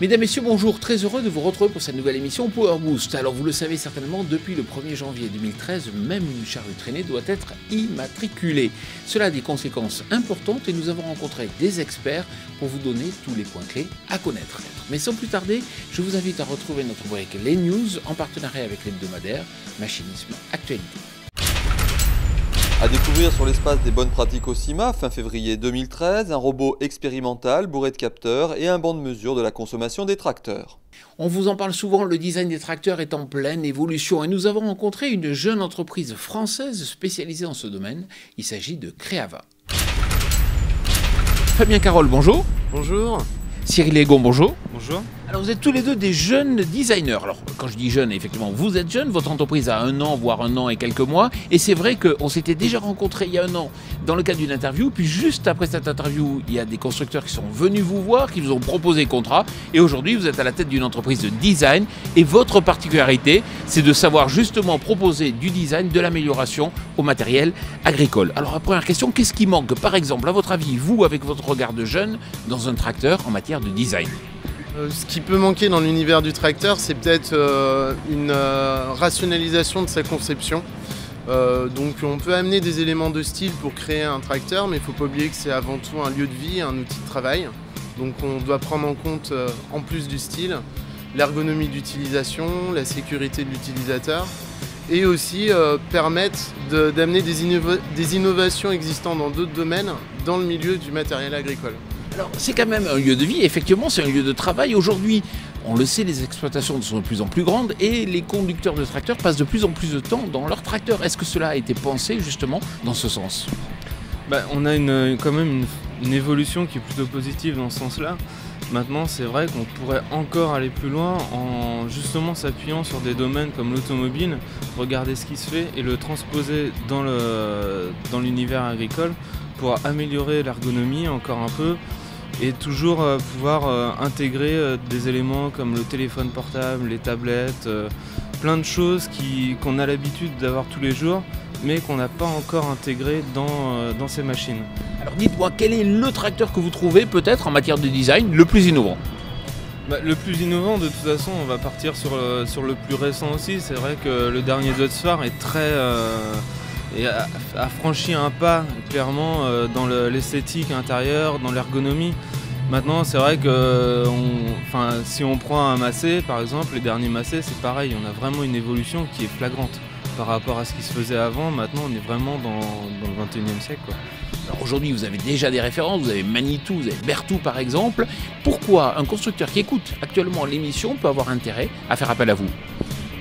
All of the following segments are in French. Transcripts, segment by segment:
Mesdames, Messieurs, bonjour, très heureux de vous retrouver pour cette nouvelle émission Power Boost. Alors vous le savez certainement, depuis le 1er janvier 2013, même une charrue traînée doit être immatriculée. Cela a des conséquences importantes et nous avons rencontré des experts pour vous donner tous les points clés à connaître. Mais sans plus tarder, je vous invite à retrouver notre rubrique Les News en partenariat avec l'hebdomadaire Machinisme Actualité. À découvrir sur l'espace des bonnes pratiques au CIMA, fin février 2013, un robot expérimental bourré de capteurs et un banc de mesure de la consommation des tracteurs. On vous en parle souvent, le design des tracteurs est en pleine évolution et nous avons rencontré une jeune entreprise française spécialisée en ce domaine. Il s'agit de Creava. Fabien Carole, bonjour. Bonjour. Cyril Egon, bonjour. Bonjour. Alors vous êtes tous les deux des jeunes designers. Alors quand je dis jeune, effectivement, vous êtes jeune, votre entreprise a 1 an, voire 1 an et quelques mois. Et c'est vrai qu'on s'était déjà rencontrés il y a 1 an dans le cadre d'une interview. Puis juste après cette interview, il y a des constructeurs qui sont venus vous voir, qui vous ont proposé contrat. Et aujourd'hui, vous êtes à la tête d'une entreprise de design. Et votre particularité, c'est de savoir justement proposer du design, de l'amélioration au matériel agricole. Alors la première question, qu'est-ce qui manque, par exemple, à votre avis, vous, avec votre regard de jeune, dans un tracteur en matière de design ? Ce qui peut manquer dans l'univers du tracteur, c'est peut-être une rationalisation de sa conception. Donc on peut amener des éléments de style pour créer un tracteur, mais il ne faut pas oublier que c'est avant tout un lieu de vie, un outil de travail. Donc on doit prendre en compte, en plus du style, l'ergonomie d'utilisation, la sécurité de l'utilisateur, et aussi permettre d'amener des innovations existantes dans d'autres domaines dans le milieu du matériel agricole. Alors, c'est quand même un lieu de vie, effectivement, c'est un lieu de travail. Aujourd'hui, on le sait, les exploitations sont de plus en plus grandes et les conducteurs de tracteurs passent de plus en plus de temps dans leur tracteur. Est-ce que cela a été pensé justement dans ce sens ? On a quand même une évolution qui est plutôt positive dans ce sens-là. Maintenant, c'est vrai qu'on pourrait encore aller plus loin en justement s'appuyant sur des domaines comme l'automobile, regarder ce qui se fait et le transposer dans l'univers agricole pour améliorer l'ergonomie encore un peu et toujours pouvoir intégrer des éléments comme le téléphone portable, les tablettes, plein de choses qu'on a l'habitude d'avoir tous les jours mais qu'on n'a pas encore intégré dans ces machines. Alors dites-moi, quel est le tracteur que vous trouvez peut-être en matière de design le plus innovant ? Le plus innovant, de toute façon, on va partir sur le plus récent aussi. C'est vrai que le dernier Deutz-Fahr est très... et a franchi un pas clairement dans l'esthétique intérieure, dans l'ergonomie. Maintenant, c'est vrai que si on prend un Massey, par exemple, les derniers Massey, c'est pareil, on a vraiment une évolution qui est flagrante par rapport à ce qui se faisait avant. Maintenant, on est vraiment dans le 21e siècle, quoi. Alors aujourd'hui, vous avez déjà des références, vous avez Manitou, vous avez Berthoud par exemple. Pourquoi un constructeur qui écoute actuellement l'émission peut avoir intérêt à faire appel à vous ?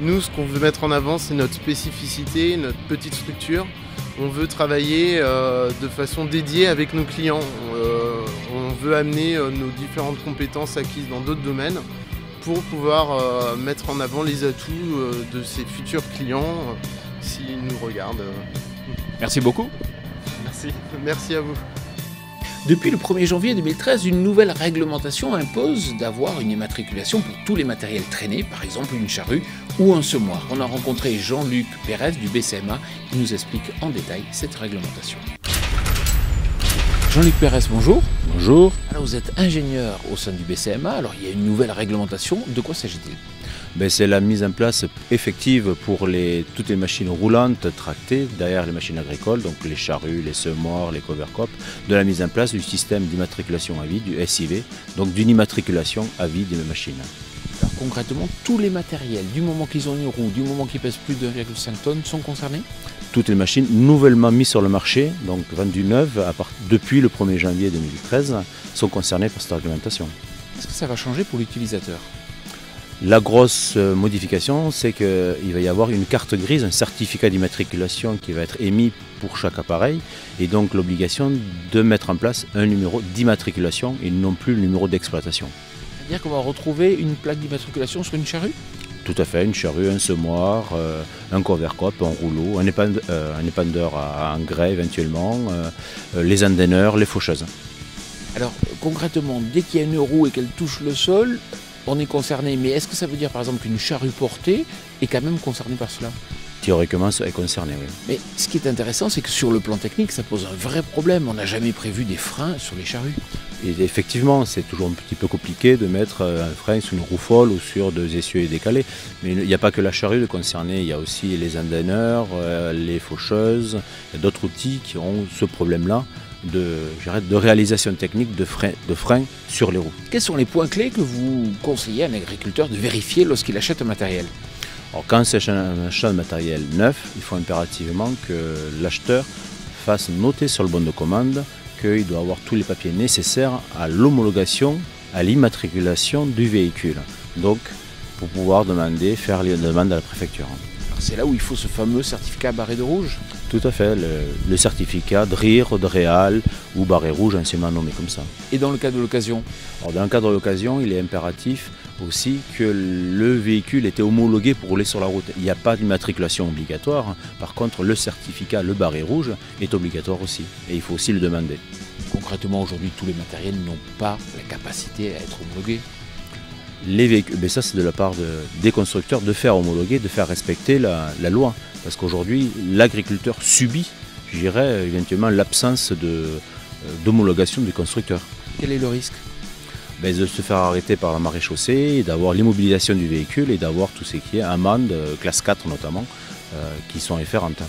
Nous, ce qu'on veut mettre en avant, c'est notre spécificité, notre petite structure. On veut travailler de façon dédiée avec nos clients. On veut amener nos différentes compétences acquises dans d'autres domaines pour pouvoir mettre en avant les atouts de ces futurs clients s'ils nous regardent. Merci beaucoup. Merci. Merci à vous. Depuis le 1er janvier 2013, une nouvelle réglementation impose d'avoir une immatriculation pour tous les matériels traînés, par exemple une charrue ou un semoir. On a rencontré Jean-Luc Pérez du BCMA qui nous explique en détail cette réglementation. Jean-Luc Pérez, bonjour. Bonjour. Alors vous êtes ingénieur au sein du BCMA, alors il y a une nouvelle réglementation, de quoi s'agit-il ? C'est la mise en place effective pour toutes les machines roulantes tractées derrière les machines agricoles, donc les charrues, les semoirs, les covercrops, de la mise en place du système d'immatriculation à vie, du SIV, donc d'une immatriculation à vie des machines. Alors concrètement, tous les matériels, du moment qu'ils ont une roue, du moment qu'ils pèsent plus de 1,5 tonnes, sont concernés ? Toutes les machines nouvellement mises sur le marché, donc vendues neuves depuis le 1er janvier 2013, sont concernées par cette réglementation. Est-ce que ça va changer pour l'utilisateur ? La grosse modification, c'est qu'il va y avoir une carte grise, un certificat d'immatriculation qui va être émis pour chaque appareil et donc l'obligation de mettre en place un numéro d'immatriculation et non plus le numéro d'exploitation. C'est-à-dire qu'on va retrouver une plaque d'immatriculation sur une charrue ? Tout à fait, une charrue, un semoir, un covercrop, un rouleau, un épandeur à engrais éventuellement, les andaineurs, les faucheuses. Alors concrètement, dès qu'il y a une roue et qu'elle touche le sol, on est concerné, mais est-ce que ça veut dire par exemple qu'une charrue portée est quand même concernée par cela ? théoriquement est concerné. Oui. Mais ce qui est intéressant, c'est que sur le plan technique, ça pose un vrai problème. On n'a jamais prévu des freins sur les charrues. Et effectivement, c'est toujours un petit peu compliqué de mettre un frein sur une roue folle ou sur des essieux décalés. Mais il n'y a pas que la charrue de concerner, il y a aussi les endaineurs, les faucheuses, il y a d'autres outils qui ont ce problème-là de réalisation technique de frein sur les roues. Quels sont les points clés que vous conseillez à un agriculteur de vérifier lorsqu'il achète un matériel? Alors quand c'est un achat de matériel neuf, il faut impérativement que l'acheteur fasse noter sur le bon de commande qu'il doit avoir tous les papiers nécessaires à l'homologation, à l'immatriculation du véhicule. Donc, pour pouvoir faire les demandes à la préfecture. C'est là où il faut ce fameux certificat barré de rouge. Tout à fait, le certificat DRIR, DREAL ou barré rouge, anciennement nommé comme ça. Et dans le cas de l'occasion? Alors, dans le cas de l'occasion, il est impératif aussi que le véhicule était homologué pour rouler sur la route. Il n'y a pas d'immatriculation obligatoire. Par contre, le certificat, le barré rouge, est obligatoire aussi. Et il faut aussi le demander. Concrètement, aujourd'hui, tous les matériels n'ont pas la capacité à être homologués. Les véhicules, mais ça c'est de la part des constructeurs de faire homologuer, de faire respecter la loi. Parce qu'aujourd'hui, l'agriculteur subit, je dirais, éventuellement l'absence d'homologation du constructeur. Quel est le risque? De se faire arrêter par la maréchaussée, d'avoir l'immobilisation du véhicule et d'avoir tout ce qui est amende, classe 4 notamment, qui sont afférentes.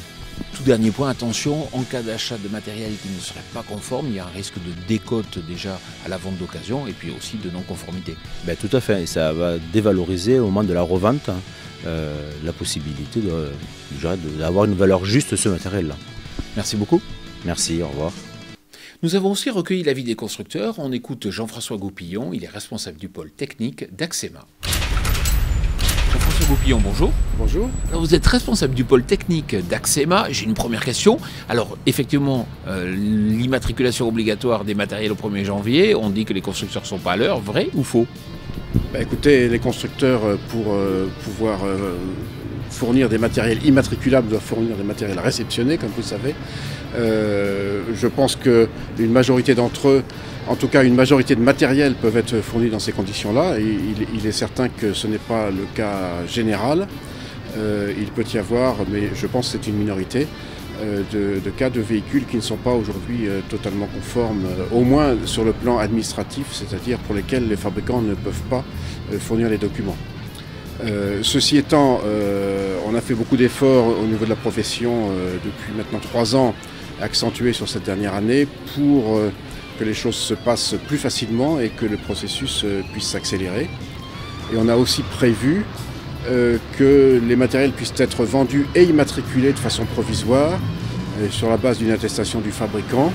Tout dernier point, attention, en cas d'achat de matériel qui ne serait pas conforme, il y a un risque de décote déjà à la vente d'occasion et puis aussi de non-conformité. Tout à fait, et ça va dévaloriser au moment de la revente la possibilité d'avoir une valeur juste ce matériel-là. Merci beaucoup. Merci, au revoir. Nous avons aussi recueilli l'avis des constructeurs. On écoute Jean-François Goupillon, il est responsable du pôle technique d'Axema. Jean-François Goupillon, bonjour. Bonjour. Alors, vous êtes responsable du pôle technique d'Axema. J'ai une première question. Alors, effectivement, l'immatriculation obligatoire des matériels au 1er janvier, on dit que les constructeurs ne sont pas à l'heure. Vrai ou faux? Écoutez, les constructeurs, pour pouvoir fournir des matériels immatriculables, doivent fournir des matériels réceptionnés, comme vous le savez. Je pense qu'une majorité d'entre eux, en tout cas une majorité de matériels, peuvent être fournis dans ces conditions-là. Et il est certain que ce n'est pas le cas général. Il peut y avoir, mais je pense que c'est une minorité, de cas de véhicules qui ne sont pas aujourd'hui totalement conformes, au moins sur le plan administratif, c'est-à-dire pour lesquels les fabricants ne peuvent pas fournir les documents. Ceci étant, on a fait beaucoup d'efforts au niveau de la profession depuis maintenant 3 ans, accentués sur cette dernière année, pour que les choses se passent plus facilement et que le processus puisse s'accélérer. Et on a aussi prévu que les matériels puissent être vendus et immatriculés de façon provisoire sur la base d'une attestation du fabricant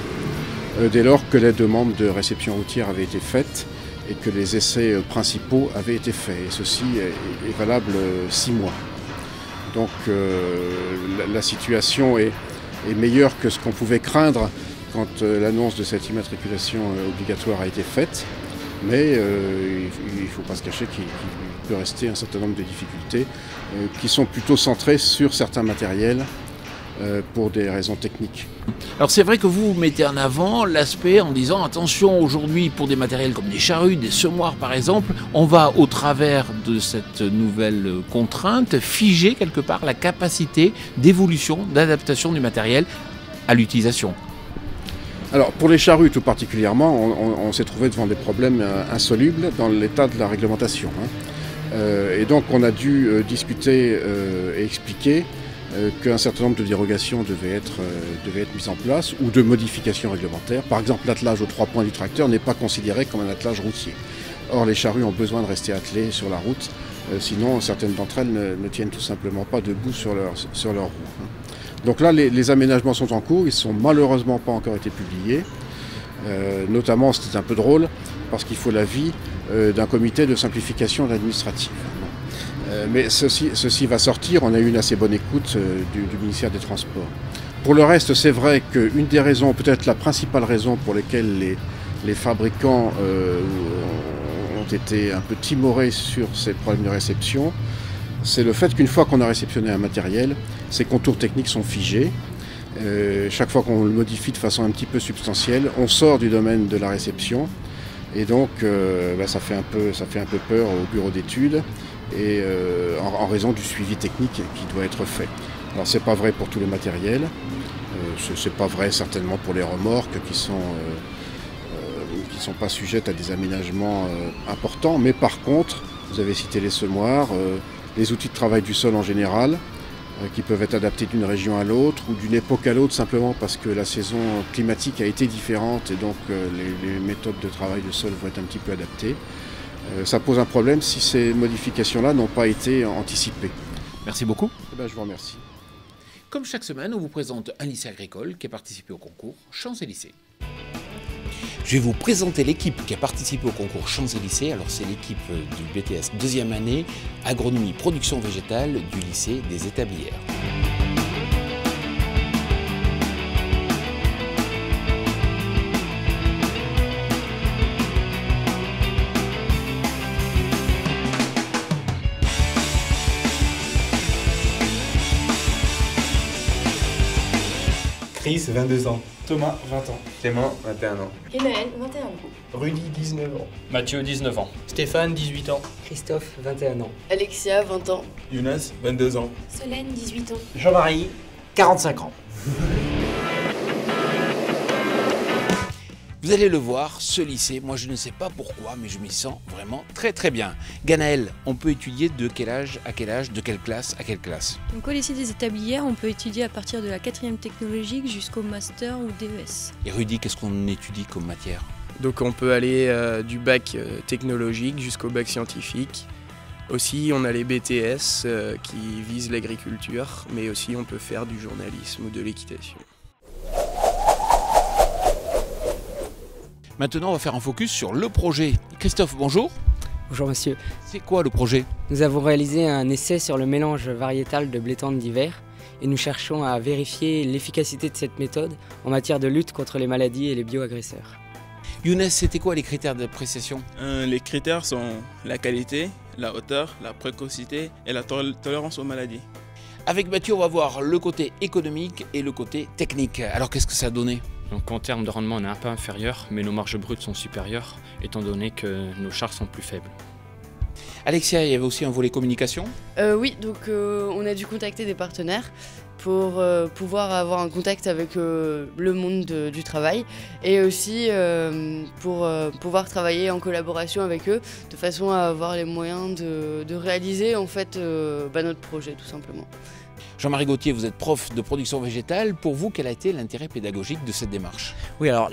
dès lors que les demandes de réception routière avaient été faites et que les essais principaux avaient été faits. Et ceci est valable 6 mois. Donc la situation est meilleure que ce qu'on pouvait craindre quand l'annonce de cette immatriculation obligatoire a été faite. Mais il ne faut pas se cacher qu'il peut rester un certain nombre de difficultés qui sont plutôt centrées sur certains matériels pour des raisons techniques. Alors c'est vrai que vous mettez en avant l'aspect en disant attention, aujourd'hui pour des matériels comme des charrues, des semoirs par exemple, on va au travers de cette nouvelle contrainte figer quelque part la capacité d'évolution, d'adaptation du matériel à l'utilisation. Alors pour les charrues tout particulièrement, on s'est trouvé devant des problèmes insolubles dans l'état de la réglementation. Et donc on a dû discuter et expliquer qu'un certain nombre de dérogations devaient être mises en place ou de modifications réglementaires. Par exemple, l'attelage aux 3 points du tracteur n'est pas considéré comme un attelage routier. Or, les charrues ont besoin de rester attelées sur la route, sinon certaines d'entre elles ne tiennent tout simplement pas debout sur leur roue. Donc là, les aménagements sont en cours, ils ne sont malheureusement pas encore été publiés. Notamment, c'était un peu drôle, parce qu'il faut l'avis d'un comité de simplification administrative. Mais ceci va sortir, on a eu une assez bonne écoute du ministère des Transports. Pour le reste, c'est vrai qu'une des raisons, peut-être la principale raison pour lesquelles les fabricants ont été un peu timorés sur ces problèmes de réception, c'est le fait qu'une fois qu'on a réceptionné un matériel, ses contours techniques sont figés. Chaque fois qu'on le modifie de façon un petit peu substantielle, on sort du domaine de la réception. Et donc, ça fait un peu peur au bureau d'études et en raison du suivi technique qui doit être fait. Alors c'est pas vrai pour tous les matériels, c'est pas vrai certainement pour les remorques qui sont pas sujettes à des aménagements importants, mais par contre, vous avez cité les semoirs, les outils de travail du sol en général, qui peuvent être adaptés d'une région à l'autre ou d'une époque à l'autre simplement parce que la saison climatique a été différente et donc les méthodes de travail du sol vont être un petit peu adaptées. Ça pose un problème si ces modifications-là n'ont pas été anticipées. Merci beaucoup. Eh ben, je vous remercie. Comme chaque semaine, on vous présente un lycée agricole qui a participé au concours Champs-Élysées. Je vais vous présenter l'équipe qui a participé au concours Champs-Élysées. Alors c'est l'équipe du BTS deuxième année, agronomie production végétale du lycée des Établières. Chris, 22 ans. Thomas, 20 ans. Clément, 21 ans. Enaël, 21 ans. Rudy, 19 ans. Mathieu, 19 ans. Stéphane, 18 ans. Christophe, 21 ans. Alexia, 20 ans. Younes, 22 ans. Solène, 18 ans. Jean-Marie, 45 ans. Vous allez le voir, ce lycée, moi je ne sais pas pourquoi, mais je m'y sens vraiment très très bien. Ganaël, on peut étudier de quel âge à quel âge, de quelle classe à quelle classe? Donc au lycée des Établières, on peut étudier à partir de la 4e technologique jusqu'au master ou DES. Et Rudy, qu'est-ce qu'on étudie comme matière? Donc on peut aller du bac technologique jusqu'au bac scientifique. Aussi on a les BTS qui visent l'agriculture, mais aussi on peut faire du journalisme ou de l'équitation. Maintenant, on va faire un focus sur le projet. Christophe, bonjour. Bonjour monsieur. C'est quoi le projet? Nous avons réalisé un essai sur le mélange variétal de blé tendre d'hiver et nous cherchons à vérifier l'efficacité de cette méthode en matière de lutte contre les maladies et les bioagresseurs. Younes, c'était quoi les critères d'appréciation? Les critères sont la qualité, la hauteur, la précocité et la tolérance aux maladies. Avec Mathieu, on va voir le côté économique et le côté technique. Alors qu'est-ce que ça a donné? Donc en termes de rendement, on est un peu inférieur, mais nos marges brutes sont supérieures, étant donné que nos charges sont plus faibles. Alexia, il y avait aussi un volet communication? Oui, donc on a dû contacter des partenaires pour pouvoir avoir un contact avec le monde du travail et aussi pour pouvoir travailler en collaboration avec eux de façon à avoir les moyens de réaliser en fait notre projet tout simplement. Jean-Marie Gauthier, vous êtes prof de production végétale. Pour vous, quel a été l'intérêt pédagogique de cette démarche? Oui, alors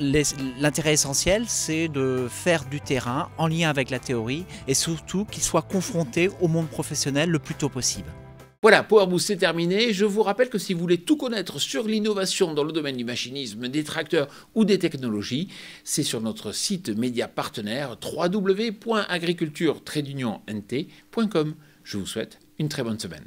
l'intérêt essentiel, c'est de faire du terrain en lien avec la théorie et surtout qu'il soit confronté au monde professionnel le plus tôt possible. Voilà, PowerBoost, c'est terminé. Je vous rappelle que si vous voulez tout connaître sur l'innovation dans le domaine du machinisme, des tracteurs ou des technologies, c'est sur notre site média partenaire www.agriculture-nt.com. Je vous souhaite une très bonne semaine.